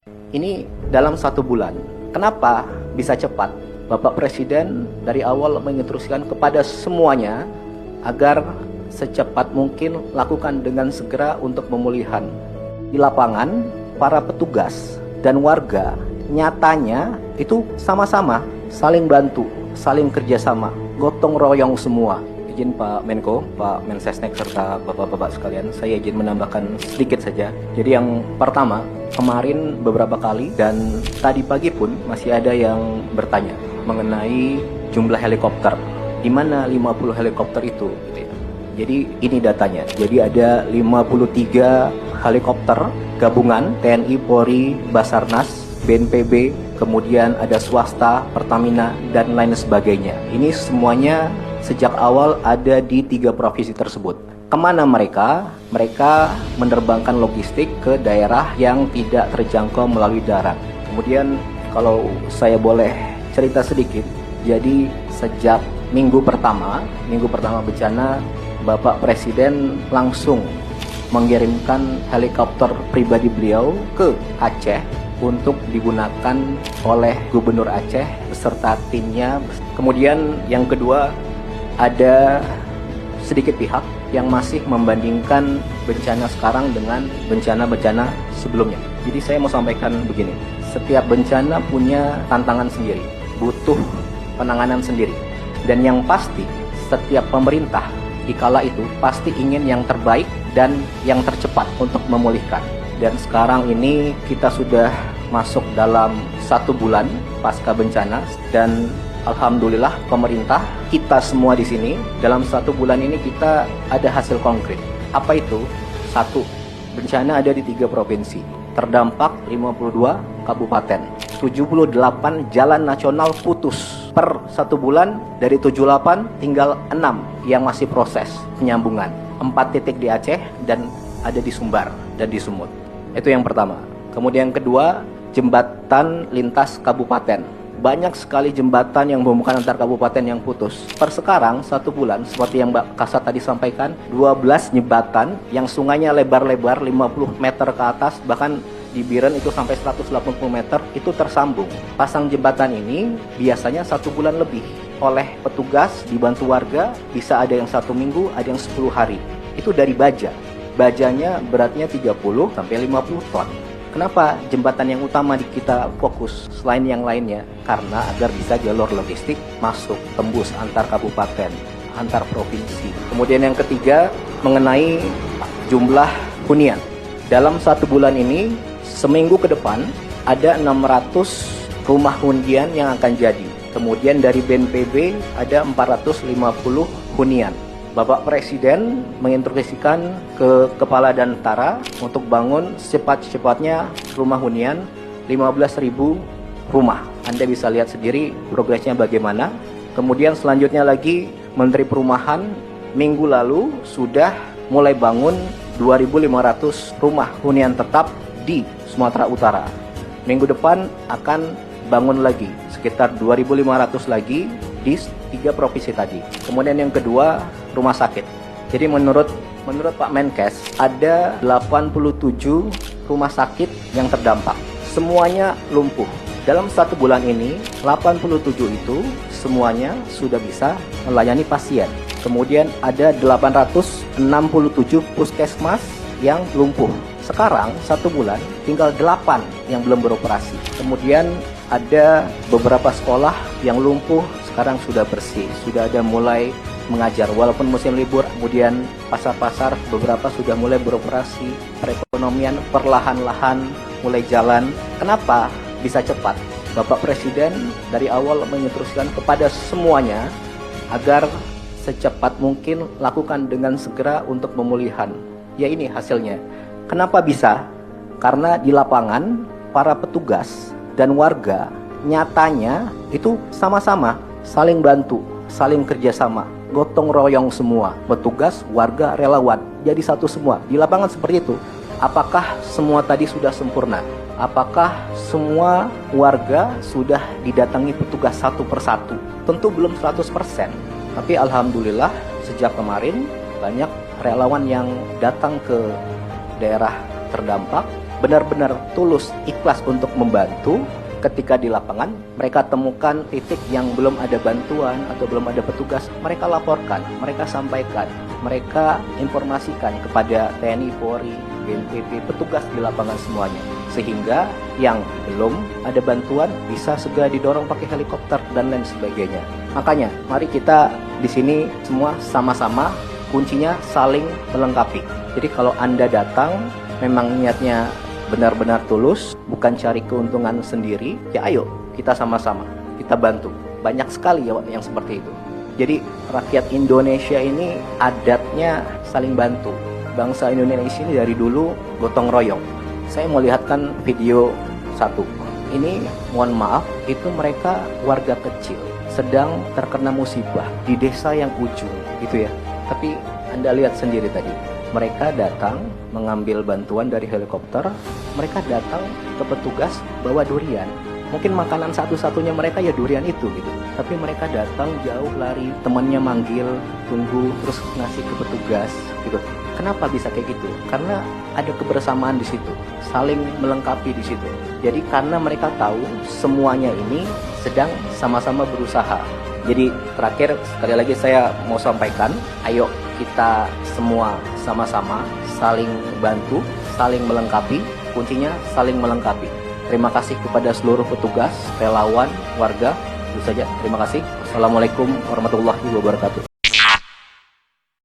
Ini dalam 1 bulan. Kenapa bisa cepat? Bapak Presiden dari awal menginstruksikan kepada semuanya agar secepat mungkin lakukan dengan segera untuk pemulihan. Di lapangan, para petugas dan warga nyatanya itu sama-sama saling bantu, saling kerjasama, gotong royong semua. Izin Pak Menko, Pak Mensesnek, serta Bapak-Bapak sekalian, saya izin menambahkan sedikit saja. Jadi yang pertama, kemarin beberapa kali dan tadi pagi pun masih ada yang bertanya mengenai jumlah helikopter. Di mana 50 helikopter itu? Gitu ya. Jadi ini datanya. Jadi ada 53 helikopter gabungan TNI, Polri, Basarnas, BNPB, kemudian ada swasta, Pertamina, dan lain sebagainya. Ini semuanya sejak awal ada di 3 provinsi tersebut. Kemana mereka? Mereka menerbangkan logistik ke daerah yang tidak terjangkau melalui darat. Kemudian kalau saya boleh cerita sedikit, jadi sejak minggu pertama bencana, Bapak Presiden langsung mengirimkan helikopter pribadi beliau ke Aceh untuk digunakan oleh Gubernur Aceh beserta timnya. Kemudian yang kedua, ada sedikit pihak yang masih membandingkan bencana sekarang dengan bencana-bencana sebelumnya. Jadi saya mau sampaikan begini, setiap bencana punya tantangan sendiri, butuh penanganan sendiri. Dan yang pasti, setiap pemerintah di kala itu pasti ingin yang terbaik dan yang tercepat untuk memulihkan. Dan sekarang ini kita sudah masuk dalam 1 bulan pasca bencana, dan alhamdulillah pemerintah, kita semua di sini dalam 1 bulan ini kita ada hasil konkret. Apa itu? 1, bencana ada di 3 provinsi, terdampak 52 kabupaten, 78 jalan nasional putus. Per 1 bulan dari 78 tinggal 6 yang masih proses penyambungan. 4 titik di Aceh dan ada di Sumbar dan di Sumut. Itu yang pertama. Kemudian yang kedua, jembatan lintas kabupaten. Banyak sekali jembatan yang menghubungkan antar kabupaten yang putus. Per sekarang 1 bulan, seperti yang Mbak Kasat tadi sampaikan, 12 jembatan yang sungainya lebar-lebar 50 meter ke atas, bahkan di Biren itu sampai 180 meter, itu tersambung. Pasang jembatan ini biasanya 1 bulan lebih. Oleh petugas, dibantu warga, bisa ada yang 1 minggu, ada yang 10 hari. Itu dari baja. Bajanya beratnya 30 sampai 50 ton. Kenapa jembatan yang utama kita fokus selain yang lainnya? Karena agar bisa jalur logistik masuk, tembus antar kabupaten, antar provinsi. Kemudian yang ketiga, mengenai jumlah hunian. Dalam 1 bulan ini, seminggu ke depan, ada 600 rumah hunian yang akan jadi. Kemudian dari BNPB ada 450 hunian. Bapak Presiden menginstruksikan ke Kepala Dantara untuk bangun secepat-cepatnya rumah hunian 15.000 rumah. Anda bisa lihat sendiri progresnya bagaimana. Kemudian selanjutnya lagi, Menteri Perumahan minggu lalu sudah mulai bangun 2.500 rumah hunian tetap di Sumatera Utara. Minggu depan akan bangun lagi sekitar 2.500 lagi di 3 provinsi tadi. Kemudian yang kedua, rumah sakit. Jadi menurut Pak Menkes ada 87 rumah sakit yang terdampak. Semuanya lumpuh. Dalam 1 bulan ini 87 itu semuanya sudah bisa melayani pasien. Kemudian ada 867 puskesmas yang lumpuh. Sekarang 1 bulan tinggal 8 yang belum beroperasi. Kemudian ada beberapa sekolah yang lumpuh, sekarang sudah bersih, sudah ada mulai mengajar walaupun musim libur. Kemudian pasar-pasar beberapa sudah mulai beroperasi, perekonomian perlahan-lahan mulai jalan. Kenapa bisa cepat? Bapak Presiden dari awal menginstruksikan kepada semuanya agar secepat mungkin lakukan dengan segera untuk pemulihan. Ya, ini hasilnya. Kenapa bisa? Karena di lapangan para petugas dan warga nyatanya itu sama-sama saling bantu, saling kerjasama, gotong royong semua, petugas, warga, relawan, jadi satu semua. Di lapangan seperti itu. Apakah semua tadi sudah sempurna? Apakah semua warga sudah didatangi petugas satu persatu? Tentu belum 100%. Tapi alhamdulillah sejak kemarin banyak relawan yang datang ke daerah terdampak, benar-benar tulus, ikhlas untuk membantu. Ketika di lapangan, mereka temukan titik yang belum ada bantuan atau belum ada petugas, mereka laporkan, mereka sampaikan, mereka informasikan kepada TNI, Polri, BNPB, petugas di lapangan semuanya. Sehingga yang belum ada bantuan bisa segera didorong pakai helikopter dan lain sebagainya. Makanya, mari kita di sini semua sama-sama, kuncinya saling melengkapi. Jadi kalau Anda datang, memang niatnya benar-benar tulus, bukan cari keuntungan sendiri, ya ayo kita sama-sama, kita bantu. Banyak sekali ya yang seperti itu. Jadi rakyat Indonesia ini adatnya saling bantu. Bangsa Indonesia ini dari dulu gotong royong. Saya mau lihatkan video satu. Ini mohon maaf, itu mereka warga kecil sedang terkena musibah di desa yang ujung gitu ya. Tapi Anda lihat sendiri tadi, mereka datang mengambil bantuan dari helikopter, mereka datang ke petugas bawa durian. Mungkin makanan satu-satunya mereka ya durian itu gitu. Tapi mereka datang jauh lari, temannya manggil, tunggu, terus ngasih ke petugas gitu. Kenapa bisa kayak gitu? Karena ada kebersamaan di situ, saling melengkapi di situ. Jadi karena mereka tahu semuanya ini sedang sama-sama berusaha. Jadi terakhir sekali lagi saya mau sampaikan, ayo kita semua sama-sama saling bantu, saling melengkapi, kuncinya saling melengkapi. Terima kasih kepada seluruh petugas, relawan, warga. Itu saja, terima kasih. Assalamualaikum warahmatullahi wabarakatuh.